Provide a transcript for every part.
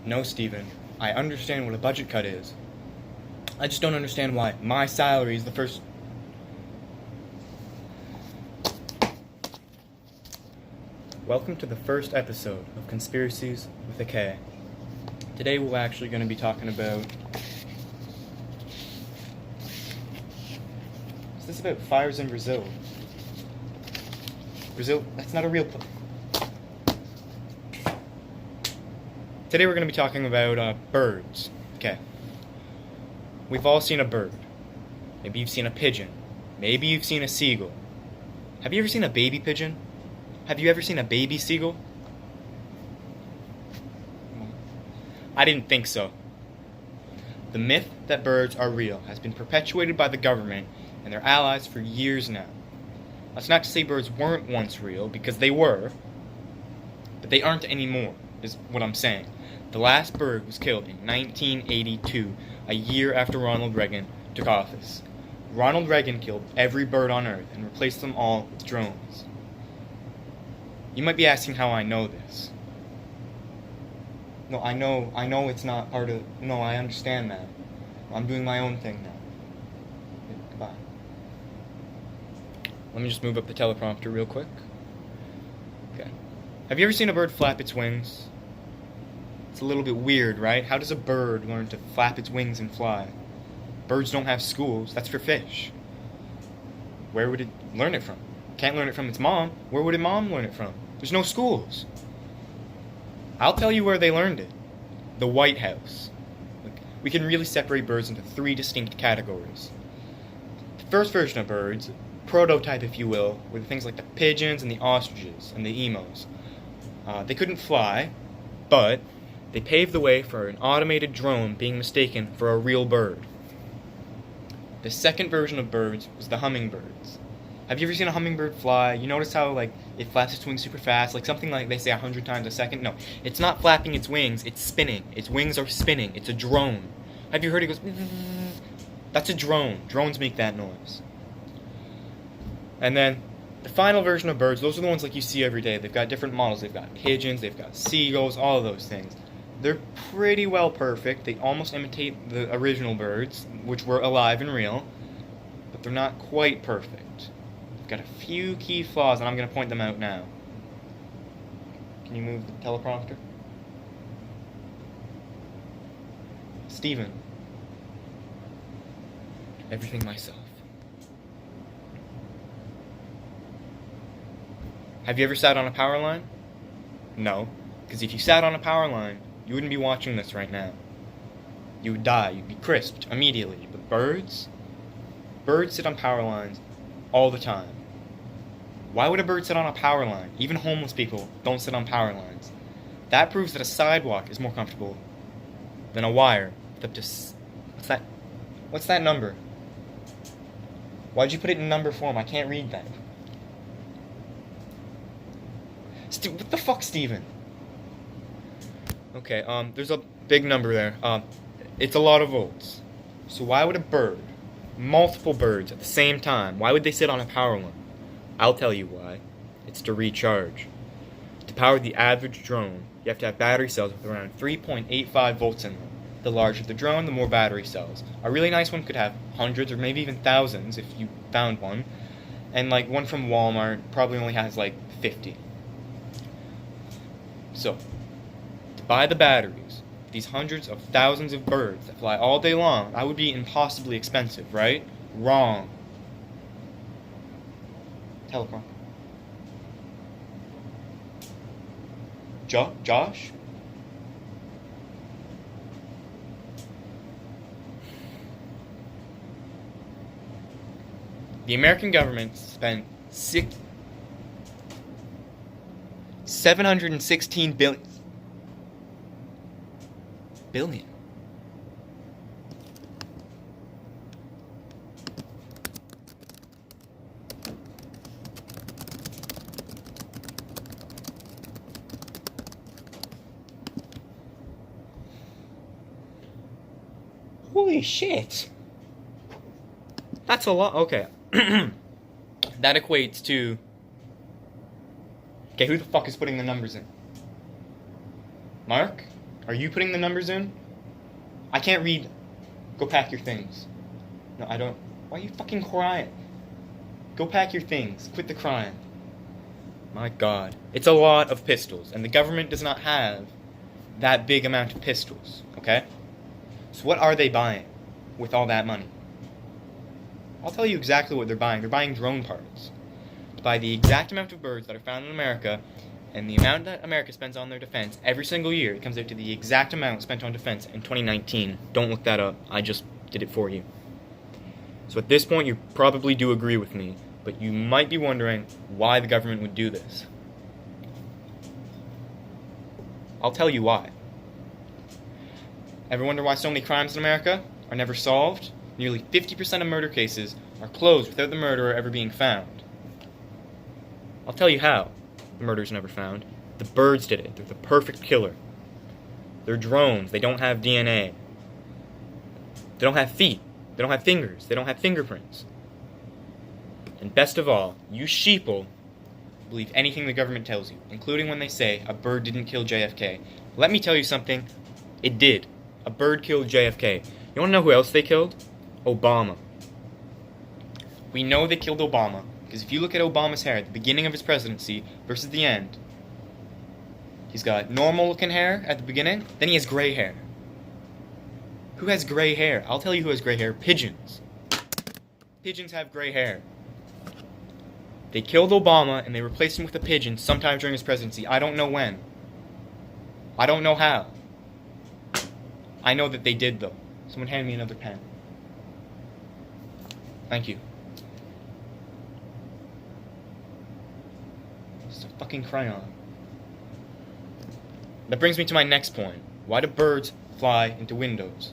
No, Steven. I understand what a budget cut is. I just don't understand why my salary is the first... Welcome to the first episode of Conspiracies with a K. Today we're actually going to be talking about... Is this about fires in Brazil? Brazil? That's not a real place. Today we're going to be talking about birds. Okay. We've all seen a bird. Maybe you've seen a pigeon. Maybe you've seen a seagull. Have you ever seen a baby pigeon? Have you ever seen a baby seagull? I didn't think so. The myth that birds are real has been perpetuated by the government and their allies for years now. That's not to say birds weren't once real, because they were, but they aren't anymore, is what I'm saying. The last bird was killed in 1982, a year after Ronald Reagan took office. Ronald Reagan killed every bird on Earth and replaced them all with drones. You might be asking how I know this. No, I know it's not part of... No, I understand that. I'm doing my own thing now. Goodbye. Let me just move up the teleprompter real quick. Okay. Have you ever seen a bird flap its wings? It's a little bit weird, right? How does a bird learn to flap its wings and fly? Birds don't have schools. That's for fish. Where would it learn it from? Can't learn it from its mom. Where would its mom learn it from? There's no schools. I'll tell you where they learned it. The White House. Look, we can really separate birds into three distinct categories. The first version of birds, prototype if you will, were the things like the pigeons and the ostriches and the emos. They couldn't fly, but they paved the way for an automated drone being mistaken for a real bird. The second version of birds was the hummingbirds. Have you ever seen a hummingbird fly? You notice how, it flaps its wings super fast, something like they say 100 times a second? No, it's not flapping its wings, it's spinning. Its wings are spinning. It's a drone. Have you heard it goes... That's a drone. Drones make that noise. And then, the final version of birds, those are the ones like you see every day. They've got different models. They've got pigeons, they've got seagulls, all of those things. They're pretty well perfect. They almost imitate the original birds, which were alive and real, but they're not quite perfect. They've got a few key flaws, and I'm going to point them out now. Can you move the teleprompter? Steven. Everything myself. Have you ever sat on a power line? No, because if you sat on a power line, you wouldn't be watching this right now. You would die. You'd be crisped immediately. But birds sit on power lines all the time. Why would a bird sit on a power line? Even homeless people don't sit on power lines. That proves that a sidewalk is more comfortable than a wire. Up to what's that number? Why'd you put it in number form? I can't read that. What the fuck, Steven? Okay, there's a big number there. It's a lot of volts. So why would a bird, multiple birds at the same time, why would they sit on a power line? I'll tell you why. It's to recharge. To power the average drone, you have to have battery cells with around 3.85 volts in them. The larger the drone, the more battery cells. A really nice one could have hundreds or maybe even thousands if you found one. And one from Walmart probably only has 50. So, to buy the batteries, these hundreds of thousands of birds that fly all day long, that would be impossibly expensive, right? Wrong. Teleprompter. Josh? The American government spent $716 billion. Holy shit. That's a lot. Okay. That equates to... Okay, who the fuck is putting the numbers in? Mark? Are you putting the numbers in? I can't read. Go pack your things. No, I don't. Why are you fucking crying? Go pack your things. Quit the crying. My God. It's a lot of pistols, and the government does not have that big amount of pistols, okay? So what are they buying with all that money? I'll tell you exactly what they're buying. They're buying drone parts. To buy the exact amount of birds that are found in America, and the amount that America spends on their defense every single year, it comes out to the exact amount spent on defense in 2019. Don't look that up. I just did it for you. So at this point, you probably do agree with me, but you might be wondering why the government would do this. I'll tell you why. Ever wonder why so many crimes in America are never solved? Nearly 50% of murder cases are closed without the murderer ever being found. I'll tell you how the murder's never found. The birds did it. They're the perfect killer. They're drones. They don't have DNA. They don't have feet. They don't have fingers. They don't have fingerprints. And best of all, you sheeple believe anything the government tells you, including when they say a bird didn't kill JFK. Let me tell you something. It did. A bird killed JFK. You want to know who else they killed? Obama. We know they killed Obama because if you look at Obama's hair at the beginning of his presidency versus the end, he's got normal looking hair at the beginning, then he has gray hair. Who has gray hair? I'll tell you who has gray hair. Pigeons. Pigeons have gray hair. They killed Obama and they replaced him with a pigeon sometime during his presidency. I don't know when. I don't know how. I know that they did, though. Someone hand me another pen. Thank you. It's a fucking crayon. That brings me to my next point. Why do birds fly into windows?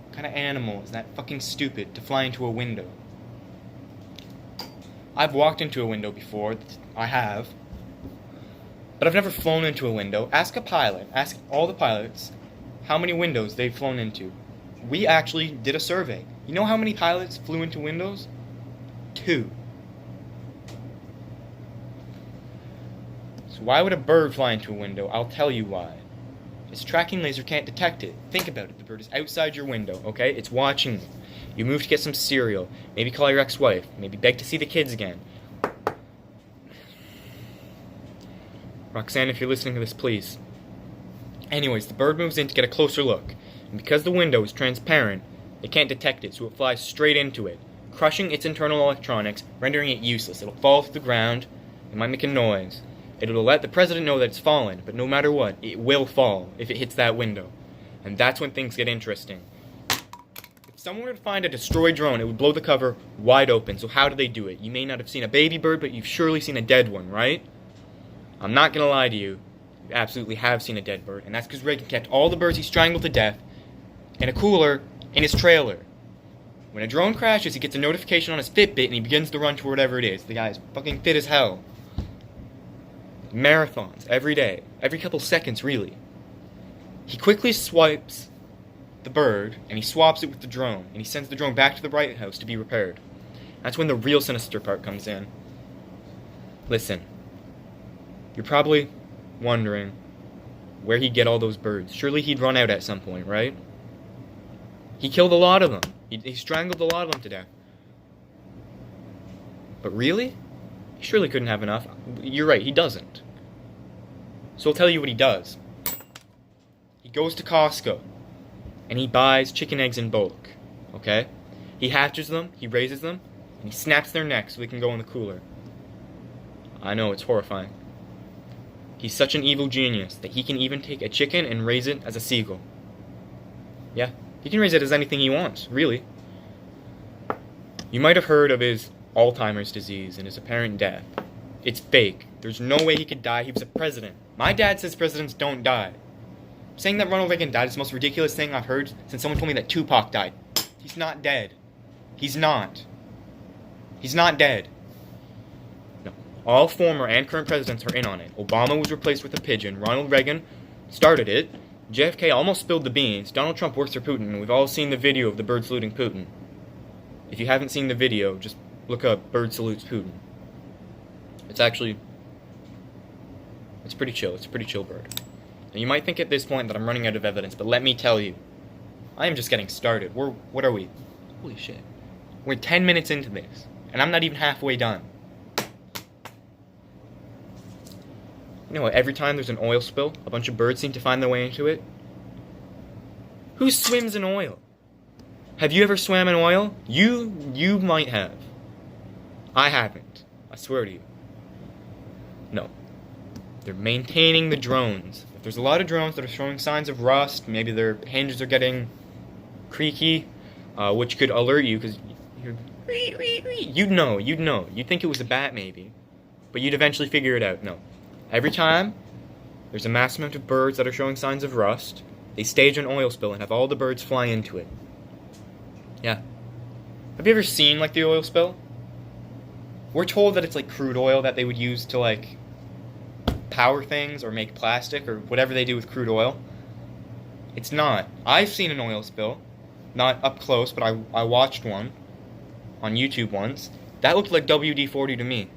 What kind of animal is that fucking stupid to fly into a window? I've walked into a window before. I have. But I've never flown into a window. Ask a pilot. Ask all the pilots how many windows they've flown into. We actually did a survey. You know how many pilots flew into windows? 2. So why would a bird fly into a window? I'll tell you why. Its tracking laser can't detect it. Think about it. The bird is outside your window, okay? It's watching you. You move to get some cereal. Maybe call your ex-wife. Maybe beg to see the kids again. Roxanne, if you're listening to this, please. Anyways, the bird moves in to get a closer look. And because the window is transparent, it can't detect it, so it flies straight into it, crushing its internal electronics, rendering it useless. It'll fall to the ground. It might make a noise. It'll let the president know that it's fallen, but no matter what, it will fall if it hits that window. And that's when things get interesting. If someone were to find a destroyed drone, it would blow the cover wide open. So how do they do it? You may not have seen a baby bird, but you've surely seen a dead one, right? I'm not gonna lie to you. You absolutely have seen a dead bird, and that's because Reagan kept all the birds he strangled to death in a cooler in his trailer. When a drone crashes, he gets a notification on his Fitbit, and he begins to run to whatever it is. The guy is fucking fit as hell. Marathons, every day. Every couple seconds, really. He quickly swipes the bird, and he swaps it with the drone, and he sends the drone back to the White House to be repaired. That's when the real sinister part comes in. Listen. You're probably wondering where he'd get all those birds. Surely he'd run out at some point, right? He killed a lot of them. He strangled a lot of them to death. But really? He surely couldn't have enough. You're right, he doesn't. So I'll tell you what he does. He goes to Costco, and he buys chicken eggs in bulk, okay? He hatches them, he raises them, and he snaps their necks so they can go in the cooler. I know, it's horrifying. He's such an evil genius that he can even take a chicken and raise it as a seagull. Yeah, he can raise it as anything he wants, really. You might have heard of his Alzheimer's disease and his apparent death. It's fake. There's no way he could die. He was a president. My dad says presidents don't die. Saying that Ronald Reagan died is the most ridiculous thing I've heard since someone told me that Tupac died. He's not dead. He's not. He's not dead. No. All former and current presidents are in on it. Obama was replaced with a pigeon. Ronald Reagan started it. JFK almost spilled the beans. Donald Trump works for Putin, and we've all seen the video of the bird saluting Putin. If you haven't seen the video, just look up bird salutes Putin. It's pretty chill. It's a pretty chill bird. Now, you might think at this point that I'm running out of evidence, but let me tell you, I am just getting started. What are we? Holy shit. We're 10 minutes into this, and I'm not even halfway done. You know what, every time there's an oil spill, a bunch of birds seem to find their way into it. Who swims in oil? Have you ever swam in oil? You might have. I haven't. I swear to you. No. They're maintaining the drones. If there's a lot of drones that are showing signs of rust, maybe their hinges are getting creaky, which could alert you because you'd know. You'd think it was a bat maybe, but you'd eventually figure it out. No. Every time there's a mass amount of birds that are showing signs of rust, they stage an oil spill and have all the birds fly into it. Yeah. Have you ever seen, like, the oil spill? We're told that it's, like, crude oil that they would use to, like, power things or make plastic or whatever they do with crude oil. It's not. I've seen an oil spill. Not up close, but I watched one on YouTube once. That looked like WD-40 to me.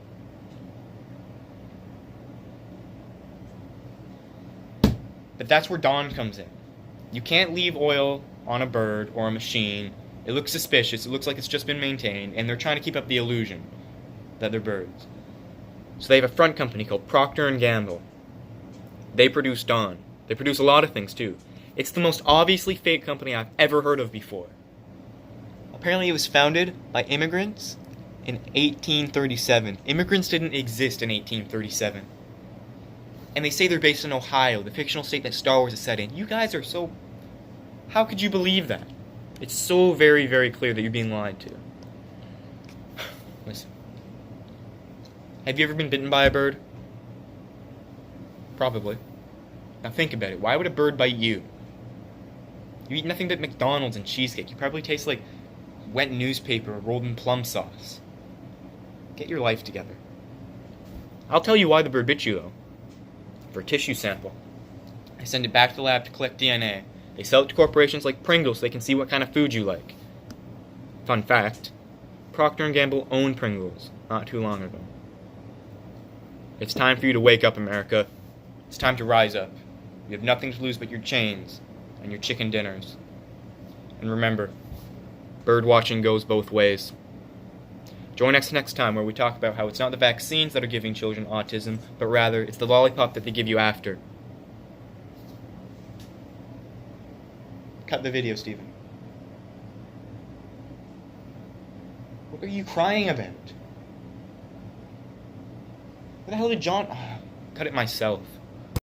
But that's where dawn comes in. You can't leave oil on a bird or a machine. It looks suspicious. It looks like it's just been maintained, and they're trying to keep up the illusion that they're birds. So they have a front company called Procter & Gamble. They produce Dawn. They produce a lot of things, too. It's the most obviously fake company I've ever heard of before. Apparently it was founded by immigrants in 1837. Immigrants didn't exist in 1837. And they say they're based in Ohio, the fictional state that Star Wars is set in. You guys are so... How could you believe that? It's so very, very clear that you're being lied to. Listen. Have you ever been bitten by a bird? Probably. Now think about it. Why would a bird bite you? You eat nothing but McDonald's and cheesecake. You probably taste like wet newspaper rolled in plum sauce. Get your life together. I'll tell you why the bird bit you, though. For a tissue sample. They send it back to the lab to collect DNA. They sell it to corporations like Pringles so they can see what kind of food you like. Fun fact, Procter & Gamble owned Pringles not too long ago. It's time for you to wake up, America. It's time to rise up. You have nothing to lose but your chains and your chicken dinners. And remember, bird watching goes both ways. Join us next time where we talk about how it's not the vaccines that are giving children autism, but rather it's the lollipop that they give you after. Cut the video, Stephen. What are you crying about? What the hell did John... cut it myself.